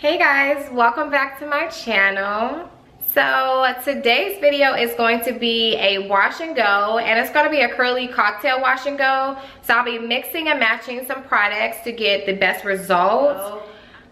Hey guys, welcome back to my channel. So today's video is going to be a wash and go, and it's going to be a curly cocktail wash and go. So I'll be mixing and matching some products to get the best results.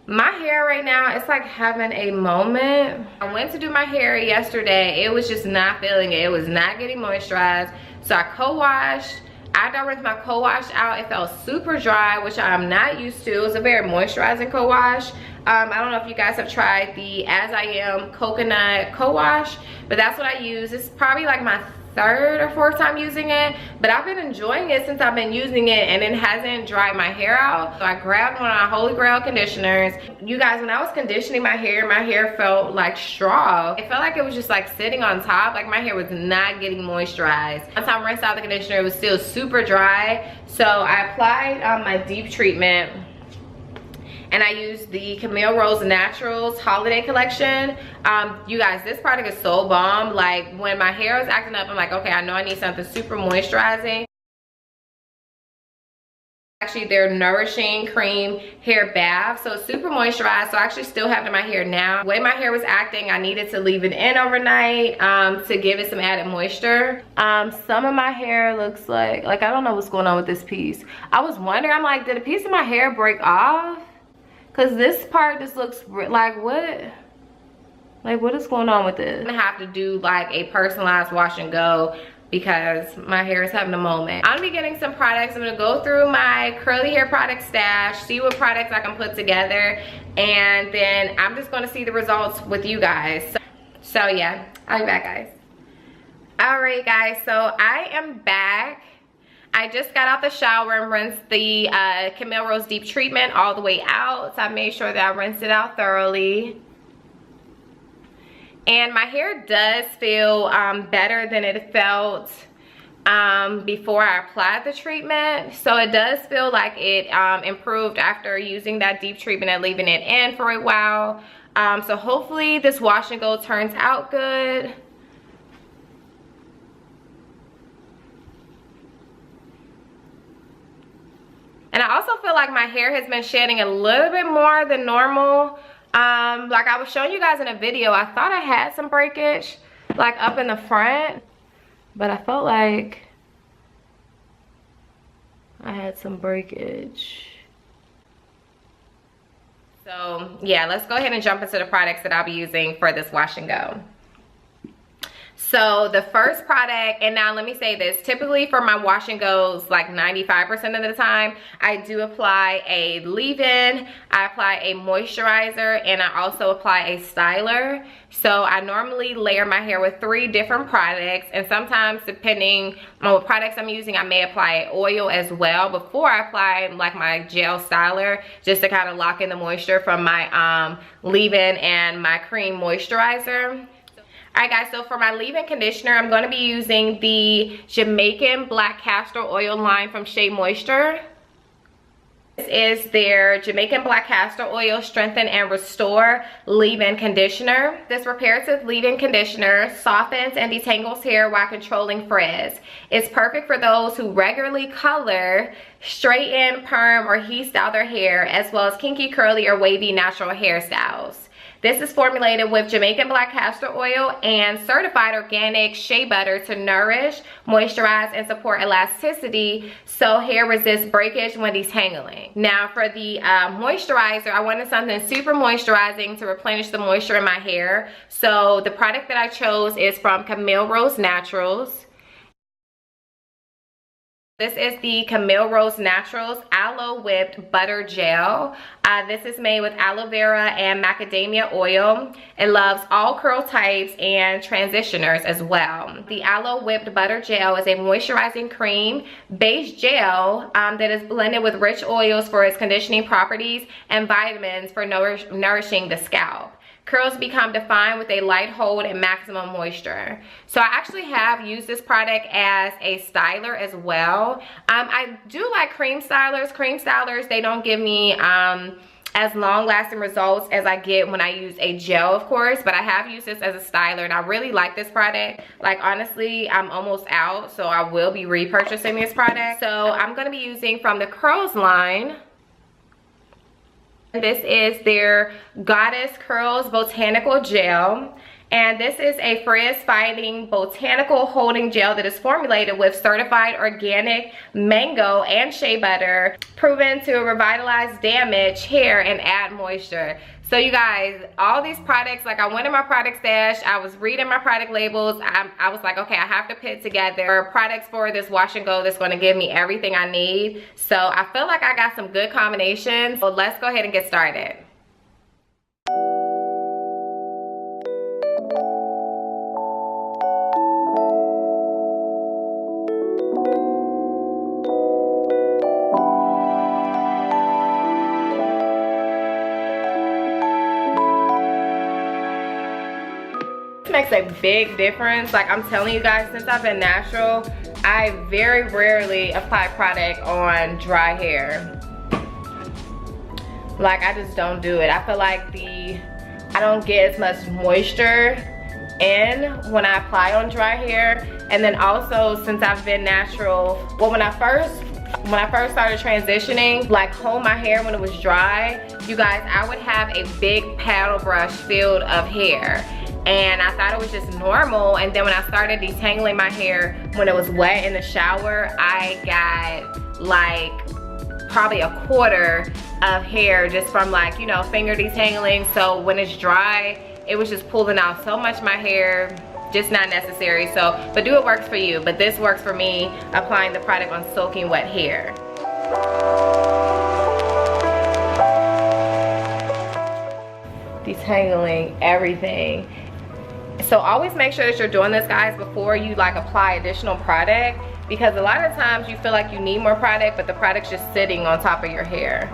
My hair right now, it's like having a moment. I went to do my hair yesterday. It was just not feeling it. It was not getting moisturized. So I co-washed. After I rinsed my co-wash out, it felt super dry, which I'm not used to. It was a very moisturizing co-wash. I don't know if you guys have tried the As I Am coconut co-wash, but that's what I use. It's probably like my third or fourth time using it, but I've been enjoying it since I've been using it, and it hasn't dried my hair out. So I grabbed one of my Holy Grail conditioners. You guys, when I was conditioning my hair felt like straw. It felt like it was just like sitting on top, like my hair was not getting moisturized. Once I rinsed out the conditioner, it was still super dry. So I applied my deep treatment, and I used the Camille Rose Naturals Holiday Collection. You guys, this product is so bomb. Like when my hair is acting up, I'm like, okay, I know I need something super moisturizing. Actually, their Nourishing Cream Hair Bath. So it's super moisturized. So I actually still have it in my hair now. The way my hair was acting, I needed to leave it in overnight to give it some added moisture. Some of my hair looks like I don't know what's going on with this piece. I was wondering, I'm like, did a piece of my hair break off? Cause this part just looks like what? Like what is going on with this? I'm gonna have to do like a personalized wash and go because my hair is having a moment. I'm gonna be getting some products. I'm gonna go through my curly hair product stash, see what products I can put together, and then I'm just gonna see the results with you guys. So yeah, I'll be back, guys. All right, guys, so I am back. I just got out the shower and rinsed the Camille Rose Deep Treatment all the way out. So I made sure that I rinsed it out thoroughly. And my hair does feel better than it felt before I applied the treatment. So it does feel like it improved after using that deep treatment and leaving it in for a while. So hopefully this wash and go turns out good. And I also feel like my hair has been shedding a little bit more than normal. Like I was showing you guys in a video, I thought I had some breakage like up in the front, but I felt like I had some breakage. So yeah, let's go ahead and jump into the products that I'll be using for this wash and go. So the first product, and now let me say this, typically for my wash and goes, like 95% of the time, I do apply a leave-in, I apply a moisturizer, and I also apply a styler. So I normally layer my hair with 3 different products, and sometimes depending on what products I'm using, I may apply oil as well before I apply like my gel styler, just to kind of lock in the moisture from my leave-in and my cream moisturizer. Alright guys, so for my leave-in conditioner, I'm going to be using the Jamaican Black Castor Oil line from Shea Moisture. This is their Jamaican Black Castor Oil Strengthen and Restore Leave-In Conditioner. This reparative leave-in conditioner softens and detangles hair while controlling frizz. It's perfect for those who regularly color, straighten, perm, or heat style their hair, as well as kinky, curly, or wavy natural hairstyles. This is formulated with Jamaican Black Castor Oil and certified organic shea butter to nourish, moisturize, and support elasticity so hair resists breakage when detangling. Now for the moisturizer, I wanted something super moisturizing to replenish the moisture in my hair. So the product that I chose is from Camille Rose Naturals. This is the Camille Rose Naturals Aloe Whipped Butter Gel. This is made with aloe vera and macadamia oil. It loves all curl types and transitioners as well. The Aloe Whipped Butter Gel is a moisturizing cream based gel that is blended with rich oils for its conditioning properties and vitamins for nourishing the scalp. Curls become defined with a light hold and maximum moisture. So I actually have used this product as a styler as well. I do like cream stylers. Cream stylers, they don't give me as long lasting results as I get when I use a gel, of course, but I have used this as a styler and I really like this product. Like honestly, I'm almost out, so I will be repurchasing this product. So I'm gonna be using from the Curls line This is their Goddess Curls Botanical Gel. And this is a frizz-fighting botanical holding gel that is formulated with certified organic mango and shea butter, proven to revitalize damaged hair and add moisture. So you guys, all these products, like I went in my product stash, I was reading my product labels, I was like, okay, I have to put together products for this wash and go that's gonna give me everything I need. So I feel like I got some good combinations. So let's go ahead and get started. Makes a big difference. Like I'm telling you guys, since I've been natural, I very rarely apply product on dry hair. Like I just don't do it. I feel like I don't get as much moisture in when I apply on dry hair. And then also, since I've been natural, well, when I first started transitioning, like comb my hair when it was dry, you guys, I would have a big paddle brush filled of hair. And I thought it was just normal. And then when I started detangling my hair when it was wet in the shower, I got like probably a quarter of hair just from like, you know, finger detangling. So when it's dry, it was just pulling out so much of my hair, just not necessary. So, but do what works for you. But this works for me, applying the product on soaking wet hair. Detangling everything. So always make sure that you're doing this, guys, before you like apply additional product, because a lot of times you feel like you need more product, but the product's just sitting on top of your hair.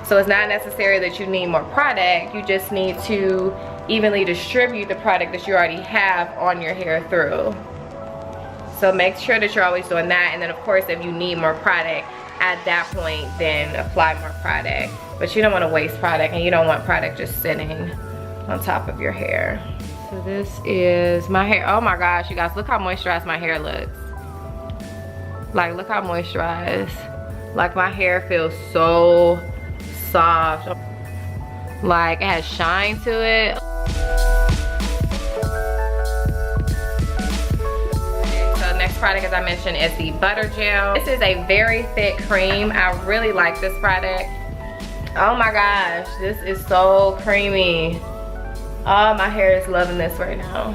So it's not necessary that you need more product. You just need to evenly distribute the product that you already have on your hair through. So make sure that you're always doing that. And then of course, if you need more product at that point, then apply more product. But you don't want to waste product, and you don't want product just sitting on top of your hair. So this is my hair. Oh my gosh, you guys, look how moisturized my hair looks. Like, look how moisturized. Like, my hair feels so soft. Like, it has shine to it. So the next product, as I mentioned, is the butter gel. This is a very thick cream. I really like this product. Oh my gosh, this is so creamy. Oh, my hair is loving this right now.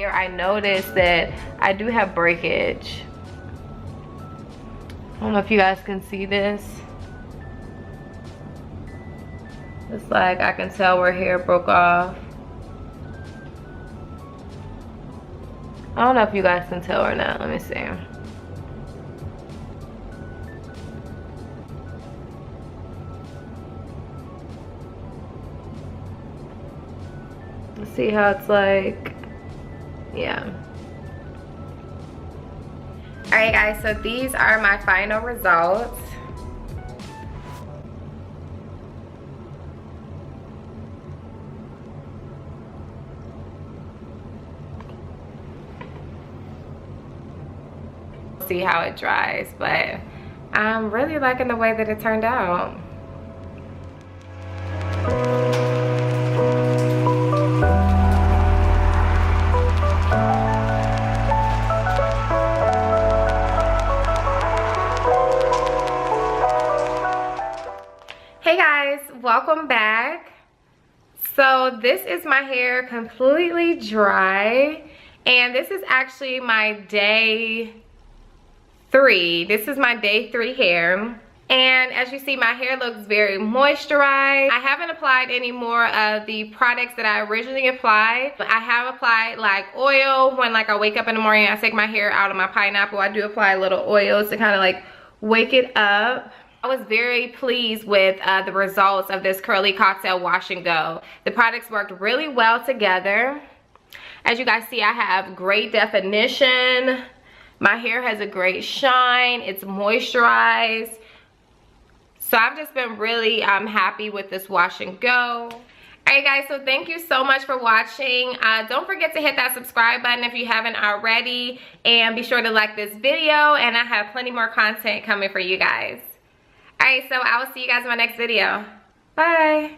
I noticed that I do have breakage. I don't know if you guys can see this. It's like I can tell where hair broke off. I don't know if you guys can tell or not. Let me see. Let's see how it's like. Yeah. Alright guys, so these are my final results. see how it dries, but I'm really liking the way that it turned out. Hey guys, welcome back. So this is my hair completely dry, and this is actually my day 3. This is my day 3 hair. And as you see, my hair looks very moisturized. I haven't applied any more of the products that I originally applied, but I have applied like oil when like I wake up in the morning, I take my hair out of my pineapple. I do apply little oils to kind of like wake it up. I was very pleased with the results of this curly cocktail wash and go. The products worked really well together. As you guys see, I have great definition. My hair has a great shine. It's moisturized. So I've just been really happy with this wash and go. Alright guys, so thank you so much for watching. Don't forget to hit that subscribe button if you haven't already. And be sure to like this video, and I have plenty more content coming for you guys. Alright, so I will see you guys in my next video. Bye.